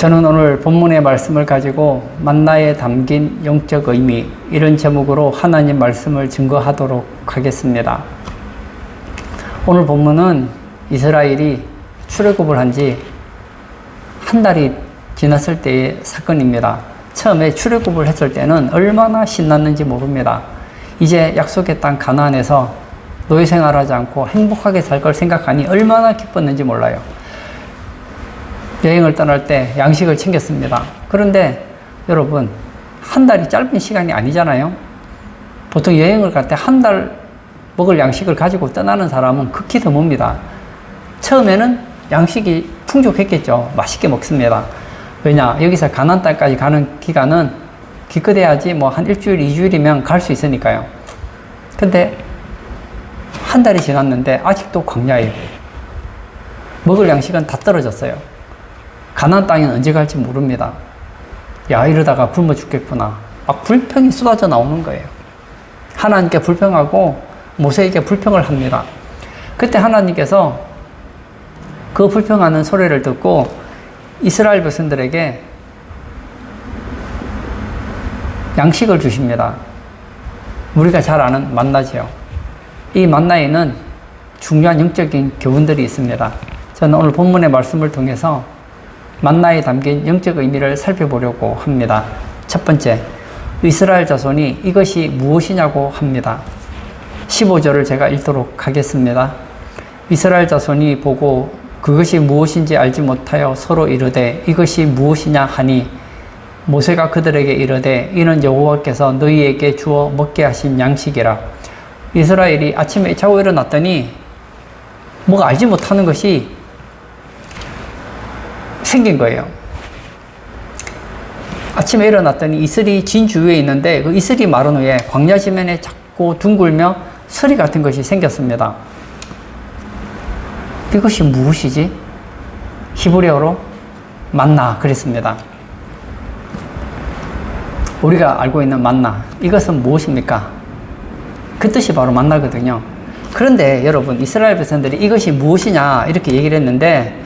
저는 오늘 본문의 말씀을 가지고 만나에 담긴 영적 의미, 이런 제목으로 하나님 말씀을 증거하도록 하겠습니다. 오늘 본문은 이스라엘이 출애굽을 한 지 한 달이 지났을 때의 사건입니다. 처음에 출애굽을 했을 때는 얼마나 신났는지 모릅니다. 이제 약속의 땅 가나안에서 노예 생활하지 않고 행복하게 살 걸 생각하니 얼마나 기뻤는지 몰라요. 여행을 떠날 때 양식을 챙겼습니다. 그런데 여러분, 한 달이 짧은 시간이 아니잖아요. 보통 여행을 갈 때 한 달 먹을 양식을 가지고 떠나는 사람은 극히 드뭅니다. 처음에는 양식이 풍족했겠죠. 맛있게 먹습니다. 왜냐? 여기서 가나안 땅까지 가는 기간은 기껏해야지 뭐 한 일주일, 2주일이면 갈 수 있으니까요. 근데 한 달이 지났는데 아직도 광야예요. 먹을 양식은 다 떨어졌어요. 가나안 땅에는 언제 갈지 모릅니다. 야, 이러다가 굶어 죽겠구나. 막 불평이 쏟아져 나오는 거예요. 하나님께 불평하고 모세에게 불평을 합니다. 그때 하나님께서 그 불평하는 소리를 듣고 이스라엘 백성들에게 양식을 주십니다. 우리가 잘 아는 만나지요. 이 만나에는 중요한 영적인 교훈들이 있습니다. 저는 오늘 본문의 말씀을 통해서 만나에 담긴 영적 의미를 살펴보려고 합니다. 첫 번째, 이스라엘 자손이 이것이 무엇이냐고 합니다. 15절을 제가 읽도록 하겠습니다. 이스라엘 자손이 보고 그것이 무엇인지 알지 못하여 서로 이르되 이것이 무엇이냐 하니 모세가 그들에게 이르되 이는 여호와께서 너희에게 주어 먹게 하신 양식이라. 이스라엘이 아침에 자고 일어났더니 뭐가 알지 못하는 것이 생긴 거예요. 아침에 일어났더니 이슬이 진 주위에 있는데 그 이슬이 마른 후에 광야 지면에 작고 둥글며 서리 같은 것이 생겼습니다. 이것이 무엇이지? 히브리어로 만나 그랬습니다. 우리가 알고 있는 만나, 이것은 무엇입니까? 그 뜻이 바로 만나거든요. 그런데 여러분, 이스라엘 백성들이 이것이 무엇이냐 이렇게 얘기를 했는데,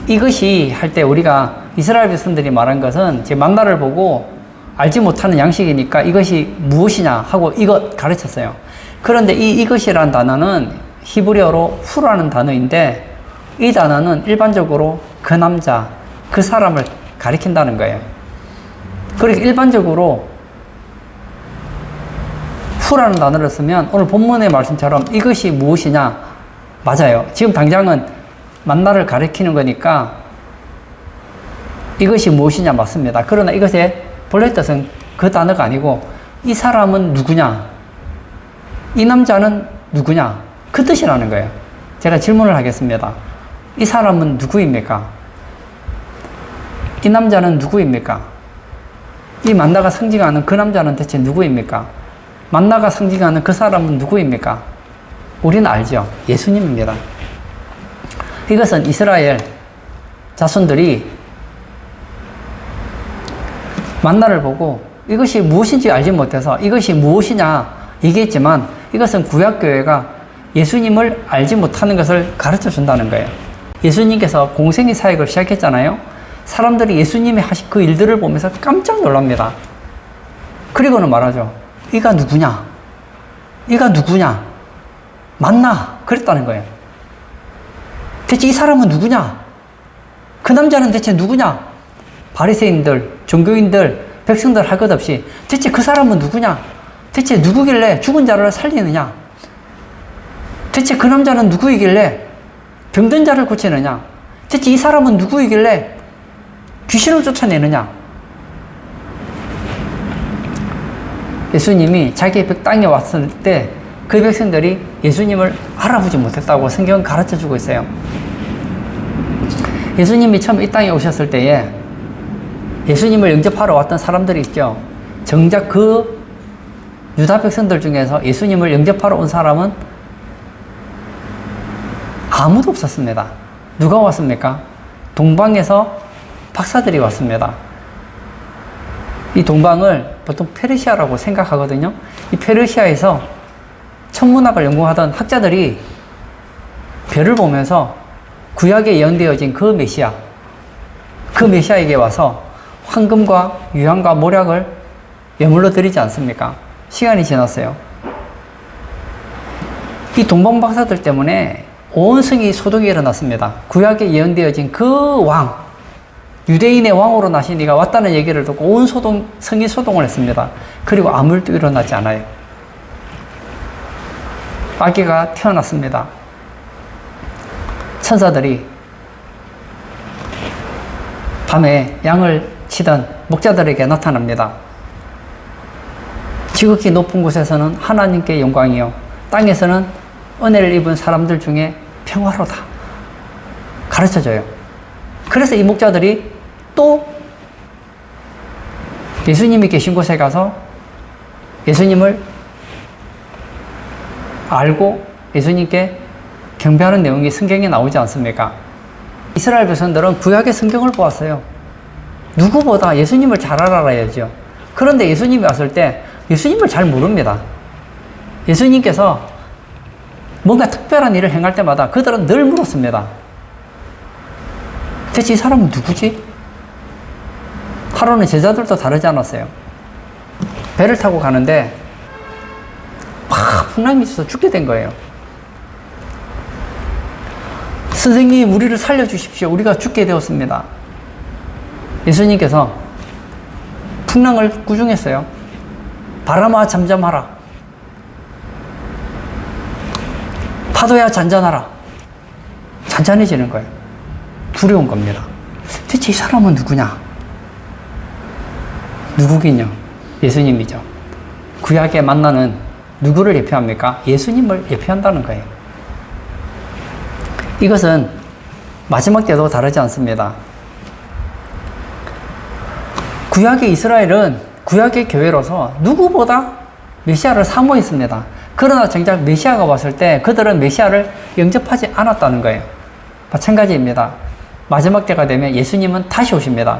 이것이 할 때 우리가 이스라엘 백성들이 말한 것은 제 만나를 보고 알지 못하는 양식이니까 이것이 무엇이냐 하고 이것 가르쳤어요. 그런데 이것이란 단어는 히브리어로 후라는 단어인데, 이 단어는 일반적으로 그 남자, 그 사람을 가리킨다는 거예요. 그러니까 일반적으로 후라는 단어를 쓰면 오늘 본문의 말씀처럼 이것이 무엇이냐, 맞아요. 지금 당장은 만나를 가리키는 거니까 이것이 무엇이냐 맞습니다. 그러나 이것의 본래 뜻은 그 단어가 아니고 이 사람은 누구냐, 이 남자는 누구냐, 그 뜻이라는 거예요. 제가 질문을 하겠습니다. 이 사람은 누구입니까? 이 남자는 누구입니까? 이 만나가 상징하는 그 남자는 대체 누구입니까? 만나가 상징하는 그 사람은 누구입니까? 우리는 알죠. 예수님입니다. 이것은 이스라엘 자손들이 만나를 보고 이것이 무엇인지 알지 못해서 이것이 무엇이냐 얘기했지만, 이것은 구약교회가 예수님을 알지 못하는 것을 가르쳐 준다는 거예요. 예수님께서 공생의 사역을 시작했잖아요. 사람들이 예수님이 하신 그 일들을 보면서 깜짝 놀랍니다. 그리고는 말하죠. 이가 누구냐? 이가 누구냐? 만나 그랬다는 거예요. 대체 이 사람은 누구냐? 그 남자는 대체 누구냐? 바리새인들, 종교인들, 백성들 할 것 없이 대체 그 사람은 누구냐? 대체 누구길래 죽은 자를 살리느냐? 대체 그 남자는 누구이길래 병든 자를 고치느냐? 대체 이 사람은 누구이길래 귀신을 쫓아내느냐? 예수님이 자기 땅에 왔을 때 그 백성들이 예수님을 알아보지 못했다고 성경은 가르쳐 주고 있어요. 예수님이 처음 이 땅에 오셨을 때에 예수님을 영접하러 왔던 사람들이 있죠. 정작 그 유다 백성들 중에서 예수님을 영접하러 온 사람은 아무도 없었습니다. 누가 왔습니까? 동방에서 박사들이 왔습니다. 이 동방을 보통 페르시아라고 생각하거든요. 이 페르시아에서 천문학을 연구하던 학자들이 별을 보면서 구약에 예언되어진 그 메시아, 그 메시아에게 와서 황금과 유향과 모략을 예물로 드리지 않습니까? 시간이 지났어요. 이 동방박사들 때문에 온 성이 소동이 일어났습니다. 구약에 예언되어진 그 왕, 유대인의 왕으로 나신 이가 왔다는 얘기를 듣고 온 성이 소동을 했습니다. 그리고 아무 일도 일어나지 않아요. 아기가 태어났습니다. 천사들이 밤에 양을 치던 목자들에게 나타납니다. 지극히 높은 곳에서는 하나님께 영광이요, 땅에서는 은혜를 입은 사람들 중에 평화로다 가르쳐줘요. 그래서 이 목자들이 또 예수님이 계신 곳에 가서 예수님을 알고 예수님께 경배하는 내용이 성경에 나오지 않습니까? 이스라엘 백성들은 구약의 성경을 보았어요. 누구보다 예수님을 잘 알아야죠. 그런데 예수님이 왔을 때 예수님을 잘 모릅니다. 예수님께서 뭔가 특별한 일을 행할 때마다 그들은 늘 물었습니다. 대체 이 사람은 누구지? 하루는 제자들도 다르지 않았어요. 배를 타고 가는데 막 풍랑이 있어서 죽게 된 거예요. 선생님, 우리를 살려주십시오. 우리가 죽게 되었습니다. 예수님께서 풍랑을 꾸중했어요. 바람아 잠잠하라. 파도야 잔잔하라. 잔잔해지는 거예요. 두려운 겁니다. 대체 이 사람은 누구냐? 누구긴요? 예수님이죠. 구약에 만나는 누구를 예표합니까? 예수님을 예표한다는 거예요. 이것은 마지막 때도 다르지 않습니다. 구약의 이스라엘은 구약의 교회로서 누구보다 메시아를 사모했습니다. 그러나 정작 메시아가 왔을 때 그들은 메시아를 영접하지 않았다는 거예요. 마찬가지입니다. 마지막 때가 되면 예수님은 다시 오십니다.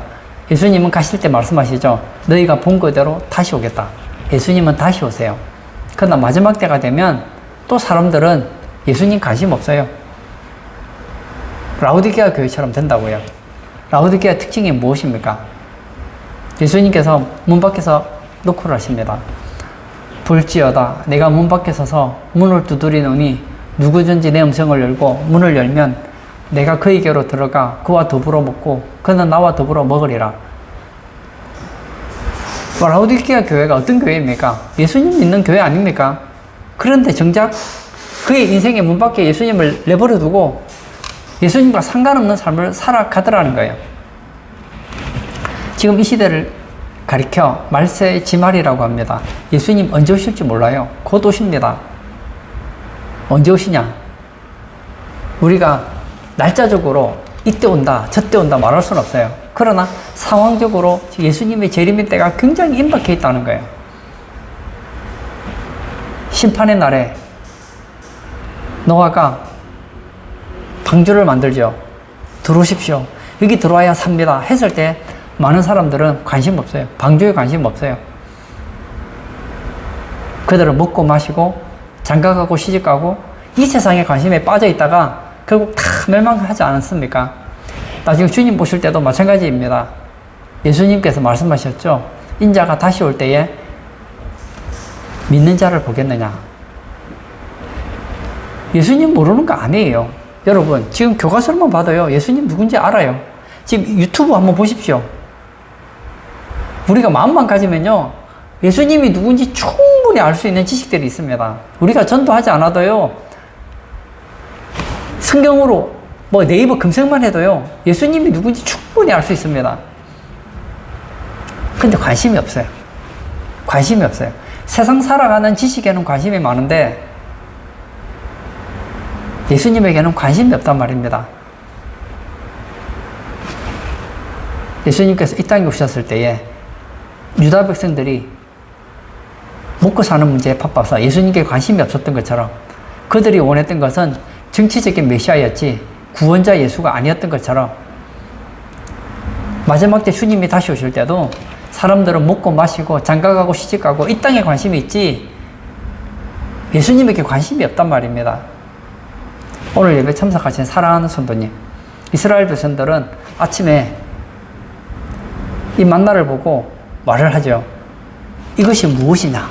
예수님은 가실 때 말씀하시죠. 너희가 본 그대로 다시 오겠다. 예수님은 다시 오세요. 그러나 마지막 때가 되면 또 사람들은 예수님 관심 없어요. 라오디게아 교회처럼 된다고요. 라오디게아 특징이 무엇입니까? 예수님께서 문 밖에서 노크를 하십니다. 볼지어다 내가 문 밖에 서서 문을 두드리노니 누구든지 내 음성을 열고 문을 열면 내가 그에게로 들어가 그와 더불어 먹고 그는 나와 더불어 먹으리라. 라오디게아 교회가 어떤 교회입니까? 예수님 믿는 교회 아닙니까? 그런데 정작 그의 인생의 문 밖에 예수님을 내버려 두고 예수님과 상관없는 삶을 살아가더라는 거예요. 지금 이 시대를 가리켜 말세의 지말이라고 합니다. 예수님 언제 오실지 몰라요. 곧 오십니다. 언제 오시냐? 우리가 날짜적으로 이때 온다, 저때 온다 말할 수는 없어요. 그러나 상황적으로 예수님의 재림의 때가 굉장히 임박해 있다는 거예요. 심판의 날에 노아가 방주를 만들죠. 들어오십시오. 여기 들어와야 삽니다. 했을 때 많은 사람들은 관심 없어요. 방주에 관심 없어요. 그들은 먹고 마시고 장가가고 시집가고 이 세상의 관심에 빠져 있다가 결국 다 멸망하지 않았습니까? 나중에 주님 보실 때도 마찬가지입니다. 예수님께서 말씀하셨죠. 인자가 다시 올 때에 믿는 자를 보겠느냐. 예수님 모르는 거 아니에요. 여러분 지금 교과서만 봐도요 예수님 누군지 알아요. 지금 유튜브 한번 보십시오. 우리가 마음만 가지면요 예수님이 누군지 충분히 알 수 있는 지식들이 있습니다. 우리가 전도하지 않아도요 성경으로 뭐 네이버 검색만 해도요 예수님이 누군지 충분히 알 수 있습니다. 근데 관심이 없어요. 관심이 없어요. 세상 살아가는 지식에는 관심이 많은데 예수님에게는 관심이 없단 말입니다. 예수님께서 이 땅에 오셨을 때에 유다 백성들이 먹고 사는 문제에 바빠서 예수님께 관심이 없었던 것처럼 그들이 원했던 것은 정치적인 메시아였지 구원자 예수가 아니었던 것처럼 마지막 때 주님이 다시 오실 때도 사람들은 먹고 마시고 장가가고 시집가고 이 땅에 관심이 있지 예수님에게 관심이 없단 말입니다. 오늘 예배 참석하신 사랑하는 성도님, 이스라엘 백성들은 아침에 이 만나를 보고 말을 하죠. 이것이 무엇이냐?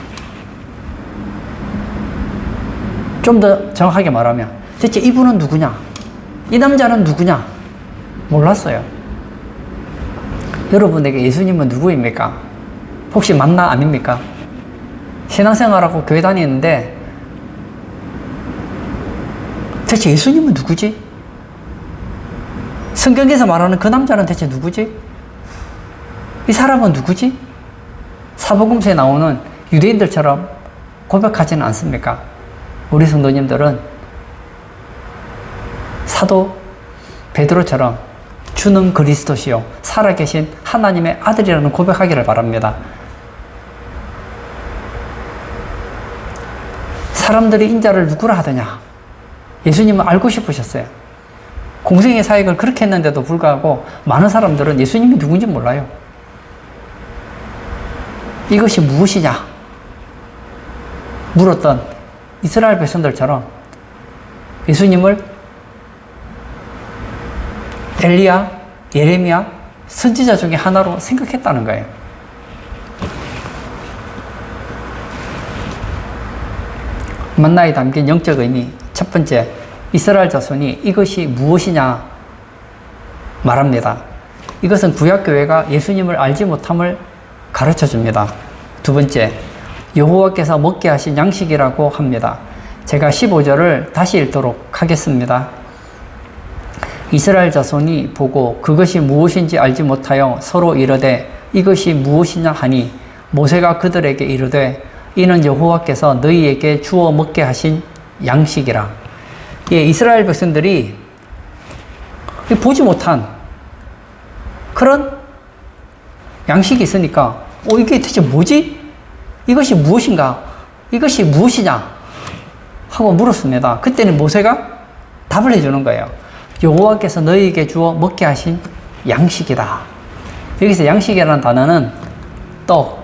좀 더 정확하게 말하면 대체 이분은 누구냐? 이 남자는 누구냐? 몰랐어요. 여러분에게 예수님은 누구입니까? 혹시 만나 아닙니까? 신앙생활하고 교회 다니는데 대체 예수님은 누구지? 성경에서 말하는 그 남자는 대체 누구지? 이 사람은 누구지? 사복음서에 나오는 유대인들처럼 고백하지는 않습니까? 우리 성도님들은 사도 베드로처럼 주는 그리스도시요 살아계신 하나님의 아들이라는 고백하기를 바랍니다. 사람들이 인자를 누구라 하더냐? 예수님은 알고 싶으셨어요. 공생의 사역을 그렇게 했는데도 불구하고 많은 사람들은 예수님이 누군지 몰라요. 이것이 무엇이냐? 물었던 이스라엘 백성들처럼 예수님을 엘리야, 예레미야, 선지자 중에 하나로 생각했다는 거예요. 만나에 담긴 영적 의미, 첫 번째, 이스라엘 자손이 이것이 무엇이냐 말합니다. 이것은 구약교회가 예수님을 알지 못함을 가르쳐 줍니다. 두 번째, 여호와께서 먹게 하신 양식이라고 합니다. 제가 15절을 다시 읽도록 하겠습니다. 이스라엘 자손이 보고 그것이 무엇인지 알지 못하여 서로 이르되 이것이 무엇이냐 하니 모세가 그들에게 이르되 이는 여호와께서 너희에게 주어 먹게 하신 양식이라. 예, 이스라엘 백성들이 보지 못한 그런 양식이 있으니까 이게 대체 뭐지? 이것이 무엇인가? 이것이 무엇이냐? 하고 물었습니다. 그때는 모세가 답을 해주는 거예요. 여호와께서 너희에게 주어 먹게 하신 양식이다. 여기서 양식이라는 단어는 떡,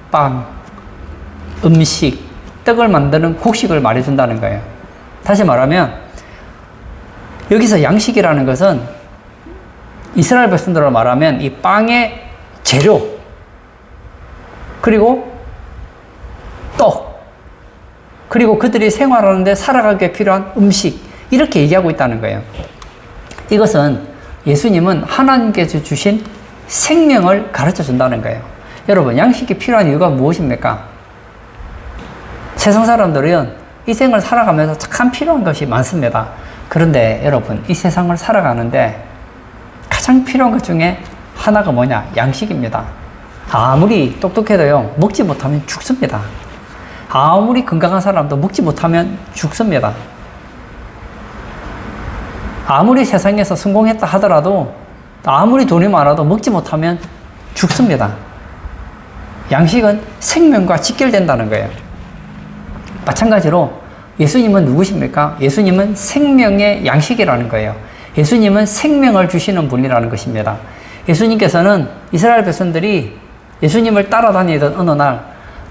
빵, 음식, 떡을 만드는 곡식을 말해준다는 거예요. 다시 말하면 여기서 양식이라는 것은 이스라엘 백성들로 말하면 이 빵의 재료 그리고 떡 그리고 그들이 생활하는데 살아가기에 필요한 음식 이렇게 얘기하고 있다는 거예요. 이것은 예수님은 하나님께서 주신 생명을 가르쳐 준다는 거예요. 여러분, 양식이 필요한 이유가 무엇입니까? 세상 사람들은 이 생을 살아가면서 참 필요한 것이 많습니다. 그런데 여러분, 이 세상을 살아가는데 가장 필요한 것 중에 하나가 뭐냐? 양식입니다. 아무리 똑똑해도요, 먹지 못하면 죽습니다. 아무리 건강한 사람도 먹지 못하면 죽습니다. 아무리 세상에서 성공했다 하더라도 아무리 돈이 많아도 먹지 못하면 죽습니다. 양식은 생명과 직결된다는 거예요. 마찬가지로 예수님은 누구십니까? 예수님은 생명의 양식이라는 거예요. 예수님은 생명을 주시는 분이라는 것입니다. 예수님께서는 이스라엘 백성들이 예수님을 따라다니던 어느 날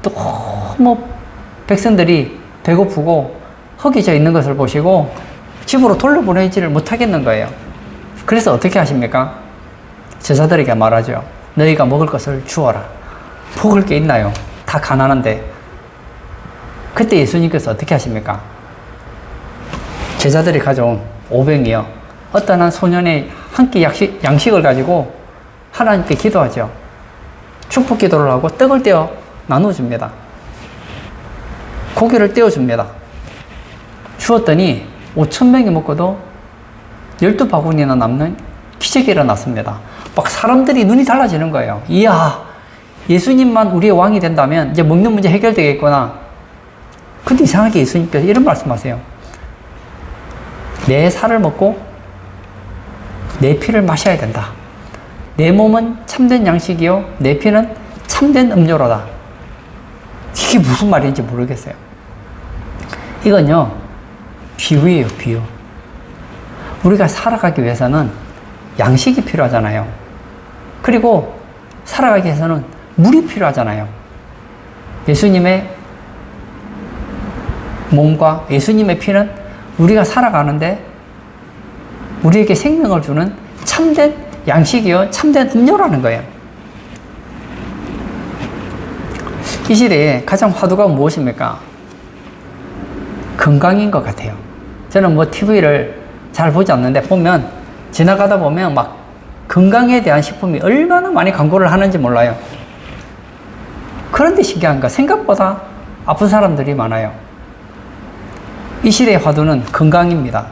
너무 백성들이 배고프고 허기져 있는 것을 보시고 집으로 돌려보내지를 못하겠는 거예요. 그래서 어떻게 하십니까? 제자들에게 말하죠. 너희가 먹을 것을 주어라. 먹을 게 있나요? 다 가난한데. 그때 예수님께서 어떻게 하십니까? 제자들이 가져온 오병이요. 어떤 한 소년의 한 끼 양식을 가지고 하나님께 기도하죠. 축복 기도를 하고 떡을 떼어 나눠줍니다. 고기를 떼어줍니다. 주었더니 5,000명이 먹고도 12바구니나 남는 기적이 일어났습니다. 막 사람들이 눈이 달라지는 거예요. 이야, 예수님만 우리의 왕이 된다면 이제 먹는 문제 해결되겠구나. 근데 이상하게 예수님께서 이런 말씀하세요. 내 살을 먹고 내 피를 마셔야 된다. 내 몸은 참된 양식이요 내 피는 참된 음료로다. 이게 무슨 말인지 모르겠어요. 이건요, 비유예요, 비유. 우리가 살아가기 위해서는 양식이 필요하잖아요. 그리고 살아가기 위해서는 물이 필요하잖아요. 예수님의 몸과 예수님의 피는 우리가 살아가는데 우리에게 생명을 주는 참된 양식이요 참된 음료라는 거예요. 이 시대에 가장 화두가 무엇입니까? 건강인 것 같아요. 저는 뭐 TV를 잘 보지 않는데 보면 지나가다 보면 막 건강에 대한 식품이 얼마나 많이 광고를 하는지 몰라요. 그런데 신기한 거 생각보다 아픈 사람들이 많아요. 이 시대의 화두는 건강입니다.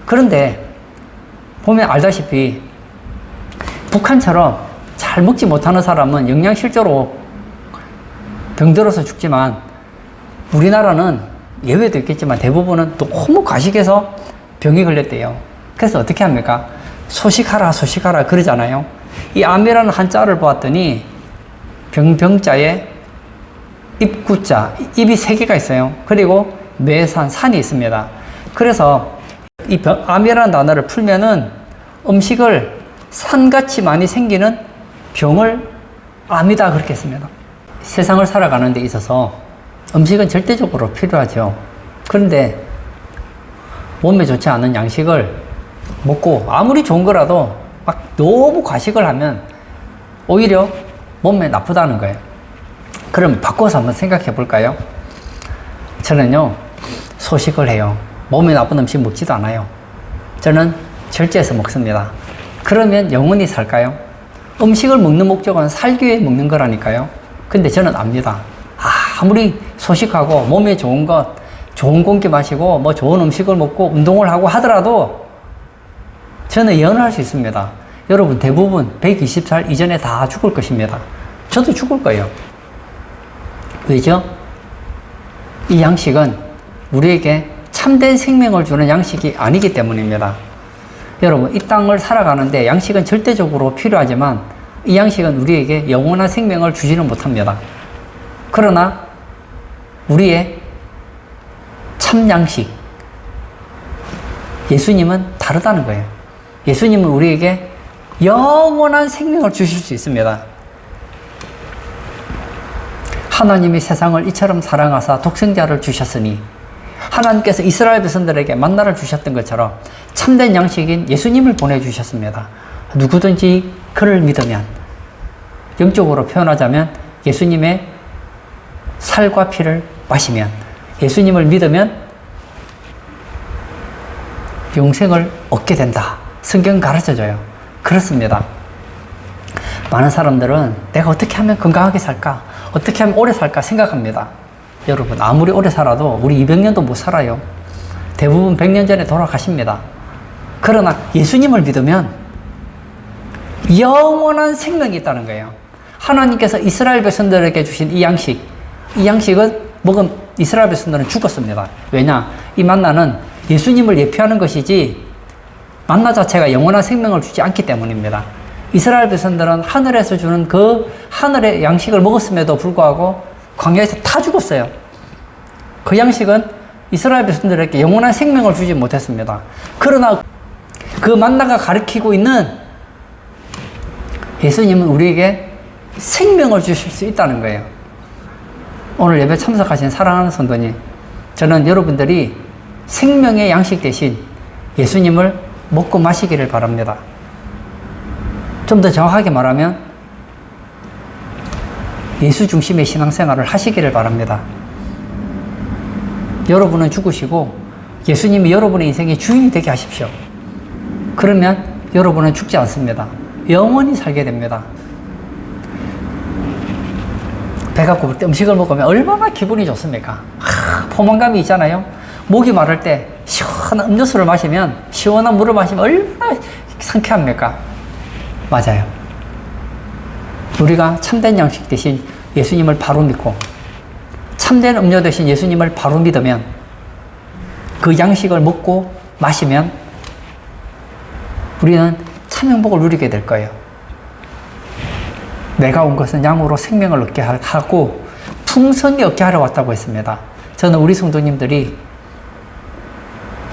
그런데 보면 알다시피 북한처럼 잘 먹지 못하는 사람은 영양실조로 병들어서 죽지만 우리나라는 예외도 있겠지만 대부분은 너무 과식해서 병이 걸렸대요. 그래서 어떻게 합니까? 소식하라 소식하라 그러잖아요. 이 암이라는 한자를 보았더니 병자에 입구자, 입이 3개가 있어요. 그리고 매산, 산이 있습니다. 그래서 이 암이라는 단어를 풀면은 음식을 산같이 많이 생기는 병을 암이다 그렇게 했습니다. 세상을 살아가는 데 있어서 음식은 절대적으로 필요하죠. 그런데 몸에 좋지 않은 양식을 먹고 아무리 좋은 거라도 막 너무 과식을 하면 오히려 몸에 나쁘다는 거예요. 그럼 바꿔서 한번 생각해 볼까요? 저는요, 소식을 해요. 몸에 나쁜 음식 먹지도 않아요. 저는 절제해서 먹습니다. 그러면 영원히 살까요? 음식을 먹는 목적은 살기 위해 먹는 거라니까요. 근데 저는 압니다. 아무리 소식하고 몸에 좋은 것, 좋은 공기 마시고 뭐 좋은 음식을 먹고 운동을 하고 하더라도 저는 예언할 수 있습니다. 여러분 대부분 120살 이전에 다 죽을 것입니다. 저도 죽을 거예요. 왜죠? 이 양식은 우리에게 참된 생명을 주는 양식이 아니기 때문입니다. 여러분 이 땅을 살아가는데 양식은 절대적으로 필요하지만 이 양식은 우리에게 영원한 생명을 주지는 못합니다. 그러나 우리의 참 양식, 예수님은 다르다는 거예요. 예수님은 우리에게 영원한 생명을 주실 수 있습니다. 하나님이 세상을 이처럼 사랑하사 독생자를 주셨으니 하나님께서 이스라엘 백성들에게 만나를 주셨던 것처럼 참된 양식인 예수님을 보내주셨습니다. 누구든지 그를 믿으면, 영적으로 표현하자면 예수님의 살과 피를 마시면, 예수님을 믿으면 영생을 얻게 된다. 성경 가르쳐줘요. 그렇습니다. 많은 사람들은 내가 어떻게 하면 건강하게 살까? 어떻게 하면 오래 살까 생각합니다. 여러분 아무리 오래 살아도 우리 200년도 못 살아요. 대부분 100년 전에 돌아가십니다. 그러나 예수님을 믿으면 영원한 생명이 있다는 거예요. 하나님께서 이스라엘 백성들에게 주신 이 양식은 먹은 이스라엘 백성들은 죽었습니다. 왜냐? 이 만나는 예수님을 예표하는 것이지 만나 자체가 영원한 생명을 주지 않기 때문입니다. 이스라엘 백성들은 하늘에서 주는 그 하늘의 양식을 먹었음에도 불구하고 광야에서 다 죽었어요. 그 양식은 이스라엘 백성들에게 영원한 생명을 주지 못했습니다. 그러나 그 만나가 가리키고 있는 예수님은 우리에게 생명을 주실 수 있다는 거예요. 오늘 예배 참석하신 사랑하는 성도님, 저는 여러분들이 생명의 양식 대신 예수님을 먹고 마시기를 바랍니다. 좀 더 정확하게 말하면 예수 중심의 신앙생활을 하시기를 바랍니다. 여러분은 죽으시고 예수님이 여러분의 인생의 주인이 되게 하십시오. 그러면 여러분은 죽지 않습니다. 영원히 살게 됩니다. 배가 고플 때 음식을 먹으면 얼마나 기분이 좋습니까? 포만감이 있잖아요. 목이 마를 때 시원한 음료수를 마시면, 시원한 물을 마시면 얼마나 상쾌합니까? 맞아요. 우리가 참된 양식 대신 예수님을 바로 믿고 참된 음료 대신 예수님을 바로 믿으면, 그 양식을 먹고 마시면 우리는 참 행복을 누리게 될 거예요. 내가 온 것은 양으로 생명을 얻게 하고 풍성히 얻게 하려 왔다고 했습니다. 저는 우리 성도님들이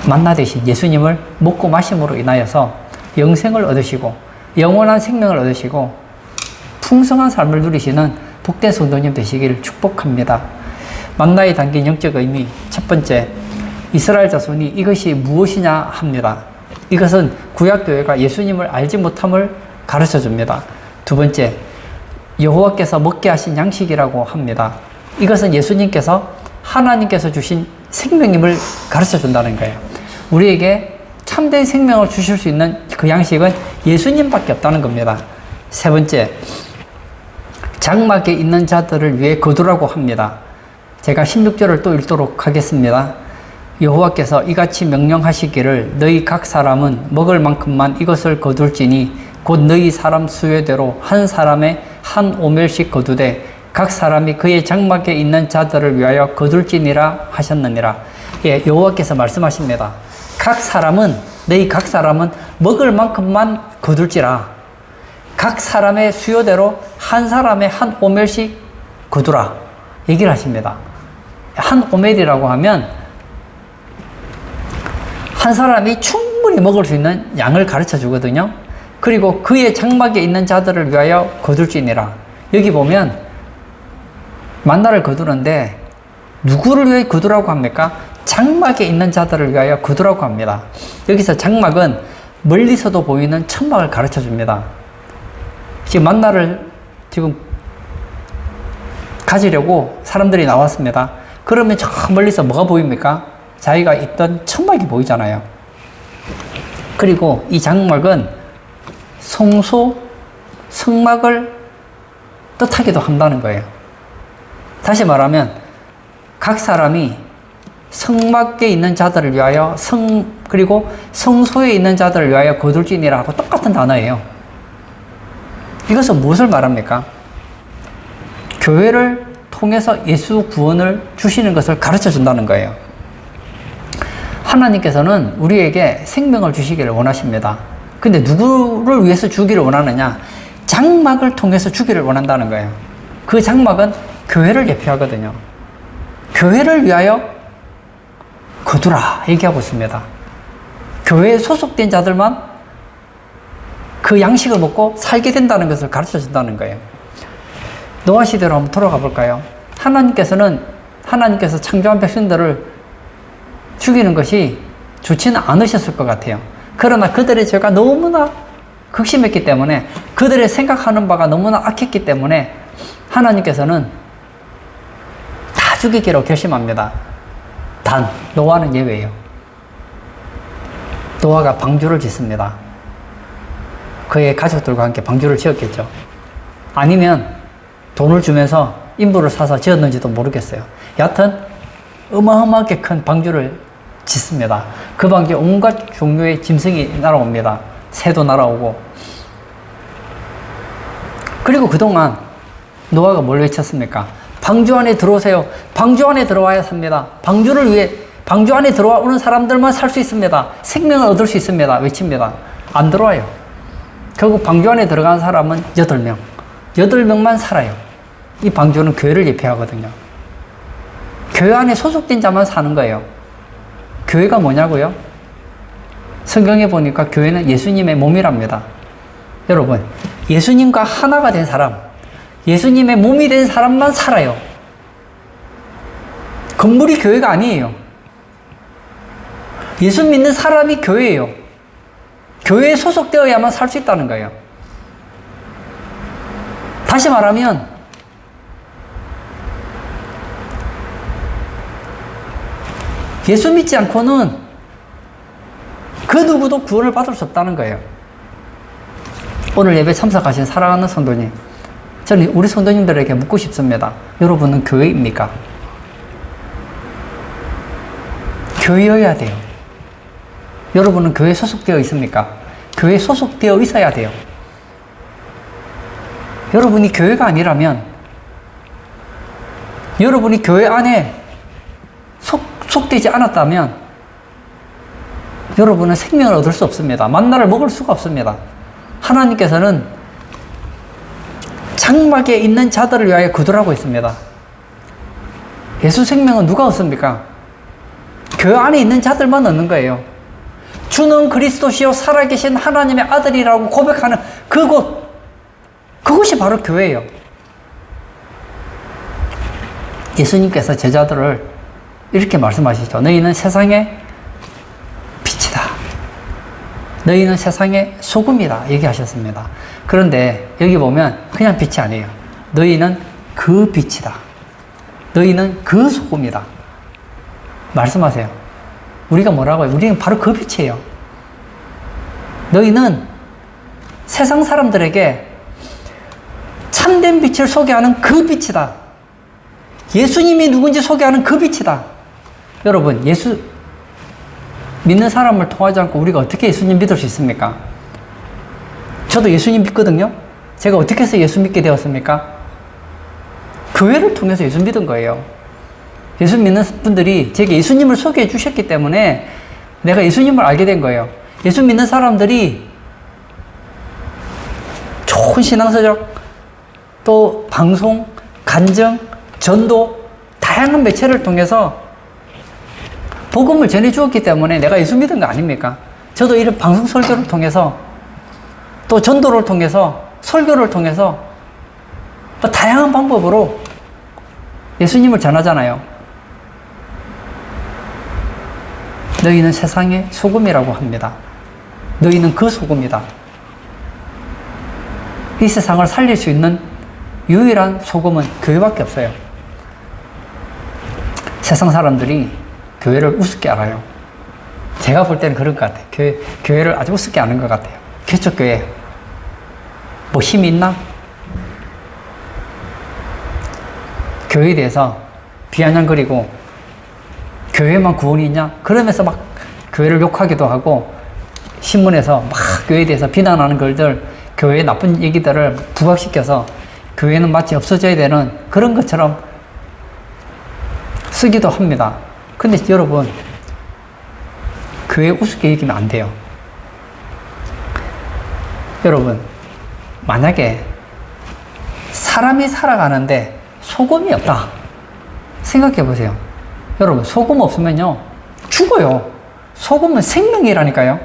만나 대신 예수님을 먹고 마심으로 인하여서 영생을 얻으시고 영원한 생명을 얻으시고 풍성한 삶을 누리시는 복된 성도님 되시기를 축복합니다. 만나에 담긴 영적 의미, 첫 번째, 이스라엘 자손이 이것이 무엇이냐 합니다. 이것은 구약교회가 예수님을 알지 못함을 가르쳐 줍니다. 두 번째, 여호와께서 먹게 하신 양식이라고 합니다. 이것은 예수님께서 하나님께서 주신 생명임을 가르쳐 준다는 거예요. 우리에게 참된 생명을 주실 수 있는 그 양식은 예수님밖에 없다는 겁니다. 세 번째, 장막에 있는 자들을 위해 거두라고 합니다. 제가 16절을 또 읽도록 하겠습니다. 여호와께서 이같이 명령하시기를 너희 각 사람은 먹을 만큼만 이것을 거둘지니 곧 너희 사람 수요대로 한 사람의 한 오멜씩 거두되 각 사람이 그의 장막에 있는 자들을 위하여 거둘지니라 하셨느니라. 예, 여호와께서 말씀하십니다. 너희 각 사람은 먹을 만큼만 거둘지라. 각 사람의 수요대로 한 사람의 한 오멜씩 거두라. 얘기를 하십니다. 한 오멜이라고 하면 한 사람이 충분히 먹을 수 있는 양을 가르쳐 주거든요. 그리고 그의 장막에 있는 자들을 위하여 거둘지니라. 여기 보면 만나를 거두는데 누구를 위해 거두라고 합니까? 장막에 있는 자들을 위하여 거두라고 합니다. 여기서 장막은 멀리서도 보이는 천막을 가르쳐 줍니다. 지금 만나를 가지려고 사람들이 나왔습니다. 그러면 저 멀리서 뭐가 보입니까? 자기가 있던 천막이 보이잖아요. 그리고 이 장막은 성막을 뜻하기도 한다는 거예요. 다시 말하면 각 사람이 성막에 있는 자들을 위하여 그리고 성소에 있는 자들을 위하여 거둘지니라고 똑같은 단어예요. 이것은 무엇을 말합니까? 교회를 통해서 예수 구원을 주시는 것을 가르쳐 준다는 거예요. 하나님께서는 우리에게 생명을 주시기를 원하십니다. 근데 누구를 위해서 주기를 원하느냐? 장막을 통해서 주기를 원한다는 거예요. 그 장막은 교회를 대표하거든요. 교회를 위하여 거두라 얘기하고 있습니다. 교회에 소속된 자들만 그 양식을 먹고 살게 된다는 것을 가르쳐 준다는 거예요. 노아 시대로 한번 돌아가 볼까요? 하나님께서 창조한 백성들을 죽이는 것이 좋지는 않으셨을 것 같아요. 그러나 그들의 죄가 너무나 극심했기 때문에, 그들의 생각하는 바가 너무나 악했기 때문에 하나님께서는 다 죽이기로 결심합니다. 단 노아는 예외예요. 노아가 방주를 짓습니다. 그의 가족들과 함께 방주를 지었겠죠. 아니면 돈을 주면서 인부를 사서 지었는지도 모르겠어요. 여하튼 어마어마하게 큰 방주를 짓습니다. 그 방주에 온갖 종류의 짐승이 날아옵니다. 새도 날아오고. 그리고 그동안 노아가 뭘 외쳤습니까? 방주 안에 들어오세요. 방주 안에 들어와야 삽니다. 방주를 위해 방주 안에 들어오는 사람들만 살 수 있습니다. 생명을 얻을 수 있습니다. 외칩니다. 안 들어와요. 결국 방주 안에 들어간 사람은 8명. 8명만 살아요. 이 방주는 교회를 예표하거든요. 교회 안에 소속된 자만 사는 거예요. 교회가 뭐냐고요? 성경에 보니까 교회는 예수님의 몸이랍니다. 여러분, 예수님과 하나가 된 사람, 예수님의 몸이 된 사람만 살아요. 건물이 교회가 아니에요. 예수 믿는 사람이 교회예요. 교회에 소속되어야만 살 수 있다는 거예요. 다시 말하면 예수 믿지 않고는 그 누구도 구원을 받을 수 없다는 거예요. 오늘 예배 참석하신 사랑하는 성도님, 저는 우리 성도님들에게 묻고 싶습니다. 여러분은 교회입니까? 교회여야 돼요. 여러분은 교회에 소속되어 있습니까? 교회에 소속되어 있어야 돼요. 여러분이 교회가 아니라면, 여러분이 교회 안에 속되지 않았다면 여러분은 생명을 얻을 수 없습니다. 만나를 먹을 수가 없습니다. 하나님께서는 장막에 있는 자들을 위하여 거두라고 했습니다. 예수 생명은 누가 얻습니까? 교회 안에 있는 자들만 얻는 거예요. 주는 그리스도시요 살아계신 하나님의 아들이라고 고백하는 그것이 바로 교회예요. 예수님께서 제자들을 이렇게 말씀하시죠. 너희는 세상의 빛이다. 너희는 세상의 소금이다. 얘기하셨습니다. 그런데 여기 보면 그냥 빛이 아니에요. 너희는 그 빛이다. 너희는 그 소금이다. 말씀하세요. 우리가 뭐라고요? 우리는 바로 그 빛이에요. 너희는 세상 사람들에게 참된 빛을 소개하는 그 빛이다. 예수님이 누군지 소개하는 그 빛이다. 여러분, 예수 믿는 사람을 통하지 않고 우리가 어떻게 예수님 믿을 수 있습니까? 저도 예수님 믿거든요. 제가 어떻게 해서 예수 믿게 되었습니까? 교회를 통해서 예수 믿은 거예요. 예수 믿는 분들이 제게 예수님을 소개해 주셨기 때문에 내가 예수님을 알게 된 거예요. 예수 믿는 사람들이 좋은 신앙서적, 또 방송, 간증, 전도, 다양한 매체를 통해서 복음을 전해 주었기 때문에 내가 예수 믿은 거 아닙니까? 저도 이런 방송 설교를 통해서, 또 전도를 통해서, 설교를 통해서 또 다양한 방법으로 예수님을 전하잖아요. 너희는 세상의 소금이라고 합니다. 너희는 그 소금이다. 이 세상을 살릴 수 있는 유일한 소금은 교회밖에 없어요. 세상 사람들이 교회를 우습게 알아요. 제가 볼 때는 그런 것 같아요. 교회를 아주 우습게 아는 것 같아요. 개척교회 뭐 힘이 있나? 교회에 대해서 비아냥거리고 교회만 구원이 있냐? 그러면서 막 교회를 욕하기도 하고 신문에서 막 교회에 대해서 비난하는 글들, 교회의 나쁜 얘기들을 부각시켜서 교회는 마치 없어져야 되는 그런 것처럼 쓰기도 합니다. 근데 여러분, 교회 우습게 여기면 안 돼요. 여러분, 만약에 사람이 살아가는데 소금이 없다 생각해 보세요. 여러분, 소금 없으면요 죽어요. 소금은 생명이라니까요.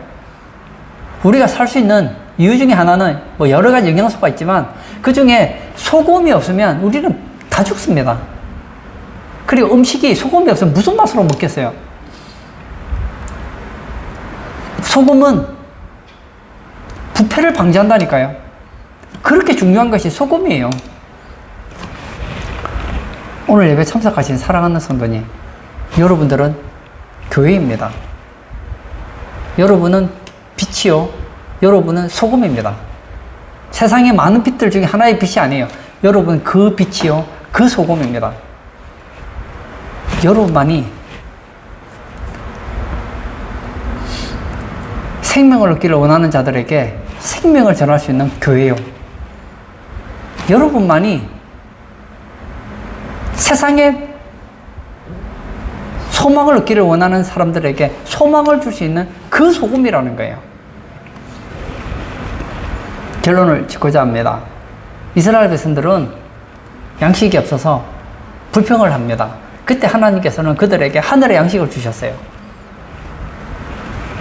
우리가 살 수 있는 이유 중에 하나는 뭐 여러 가지 영양소가 있지만 그 중에 소금이 없으면 우리는 다 죽습니다. 그리고 음식이 소금이 없으면 무슨 맛으로 먹겠어요? 소금은 부패를 방지한다니까요. 그렇게 중요한 것이 소금이에요. 오늘 예배 참석하신 사랑하는 성도님, 여러분들은 교회입니다. 여러분은 빛이요, 여러분은 소금입니다. 세상의 많은 빛들 중에 하나의 빛이 아니에요. 여러분 그 빛이요, 그 소금입니다. 여러분만이 생명을 얻기를 원하는 자들에게 생명을 전할 수 있는 교회요. 여러분만이 세상에 소망을 얻기를 원하는 사람들에게 소망을 줄 수 있는 그 소금이라는 거예요. 결론을 짓고자 합니다. 이스라엘 백성들은 양식이 없어서 불평을 합니다. 그때 하나님께서는 그들에게 하늘의 양식을 주셨어요.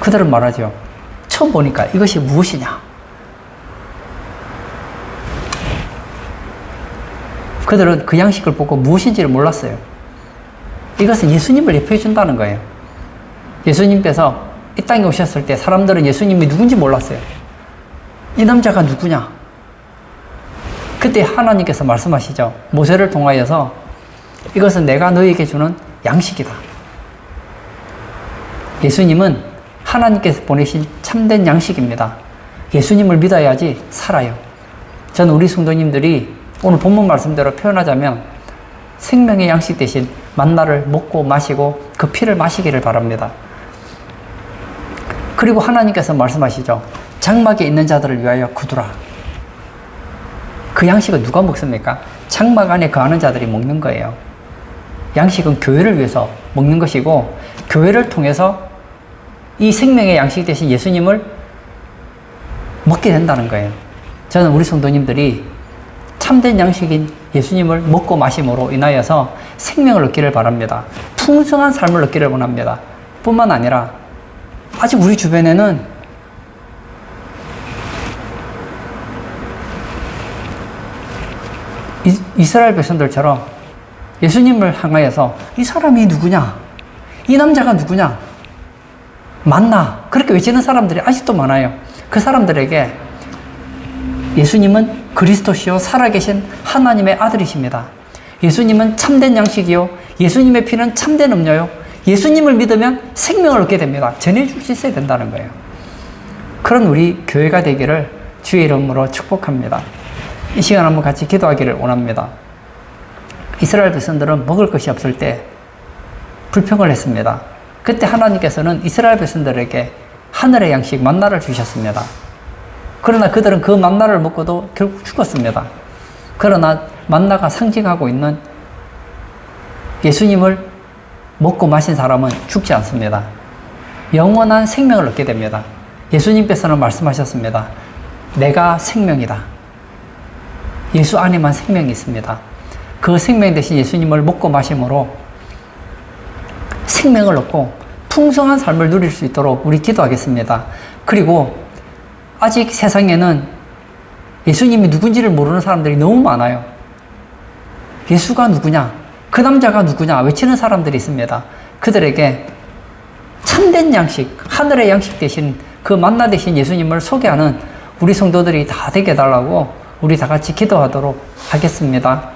그들은 말하죠. 처음 보니까 이것이 무엇이냐? 그들은 그 양식을 보고 무엇인지를 몰랐어요. 이것은 예수님을 예표해 준다는 거예요. 예수님께서 이 땅에 오셨을 때 사람들은 예수님이 누군지 몰랐어요. 이 남자가 누구냐? 그때 하나님께서 말씀하시죠. 모세를 통하여서 이것은 내가 너희에게 주는 양식이다. 예수님은 하나님께서 보내신 참된 양식입니다. 예수님을 믿어야지 살아요. 저는 우리 성도님들이 오늘 본문 말씀대로 표현하자면 생명의 양식 대신 만나를 먹고 마시고 그 피를 마시기를 바랍니다. 그리고 하나님께서 말씀하시죠. 장막에 있는 자들을 위하여 거두라. 그 양식은 누가 먹습니까? 장막 안에 거하는 자들이 먹는 거예요. 양식은 교회를 위해서 먹는 것이고 교회를 통해서 이 생명의 양식 대신 예수님을 먹게 된다는 거예요. 저는 우리 성도님들이 참된 양식인 예수님을 먹고 마심으로 인하여서 생명을 얻기를 바랍니다. 풍성한 삶을 얻기를 원합니다. 뿐만 아니라 아직 우리 주변에는 이스라엘 백성들처럼 예수님을 향하여서 이 사람이 누구냐? 이 남자가 누구냐? 맞나? 그렇게 외치는 사람들이 아직도 많아요. 그 사람들에게 예수님은 그리스도시요 살아계신 하나님의 아들이십니다. 예수님은 참된 양식이요. 예수님의 피는 참된 음료요. 예수님을 믿으면 생명을 얻게 됩니다. 전해줄 수 있어야 된다는 거예요. 그런 우리 교회가 되기를 주의 이름으로 축복합니다. 이 시간 한번 같이 기도하기를 원합니다. 이스라엘 백성들은 먹을 것이 없을 때 불평을 했습니다. 그때 하나님께서는 이스라엘 백성들에게 하늘의 양식 만나를 주셨습니다. 그러나 그들은 그 만나를 먹고도 결국 죽었습니다. 그러나 만나가 상징하고 있는 예수님을 먹고 마신 사람은 죽지 않습니다. 영원한 생명을 얻게 됩니다. 예수님께서는 말씀하셨습니다. 내가 생명이다. 예수 안에만 생명이 있습니다. 그 생명 대신 예수님을 먹고 마심으로 생명을 얻고 풍성한 삶을 누릴 수 있도록 우리 기도하겠습니다. 그리고 아직 세상에는 예수님이 누군지를 모르는 사람들이 너무 많아요. 예수가 누구냐? 그 남자가 누구냐? 외치는 사람들이 있습니다. 그들에게 참된 양식, 하늘의 양식 대신 그 만나 대신 예수님을 소개하는 우리 성도들이 다 되게 해달라고 우리 다 같이 기도하도록 하겠습니다.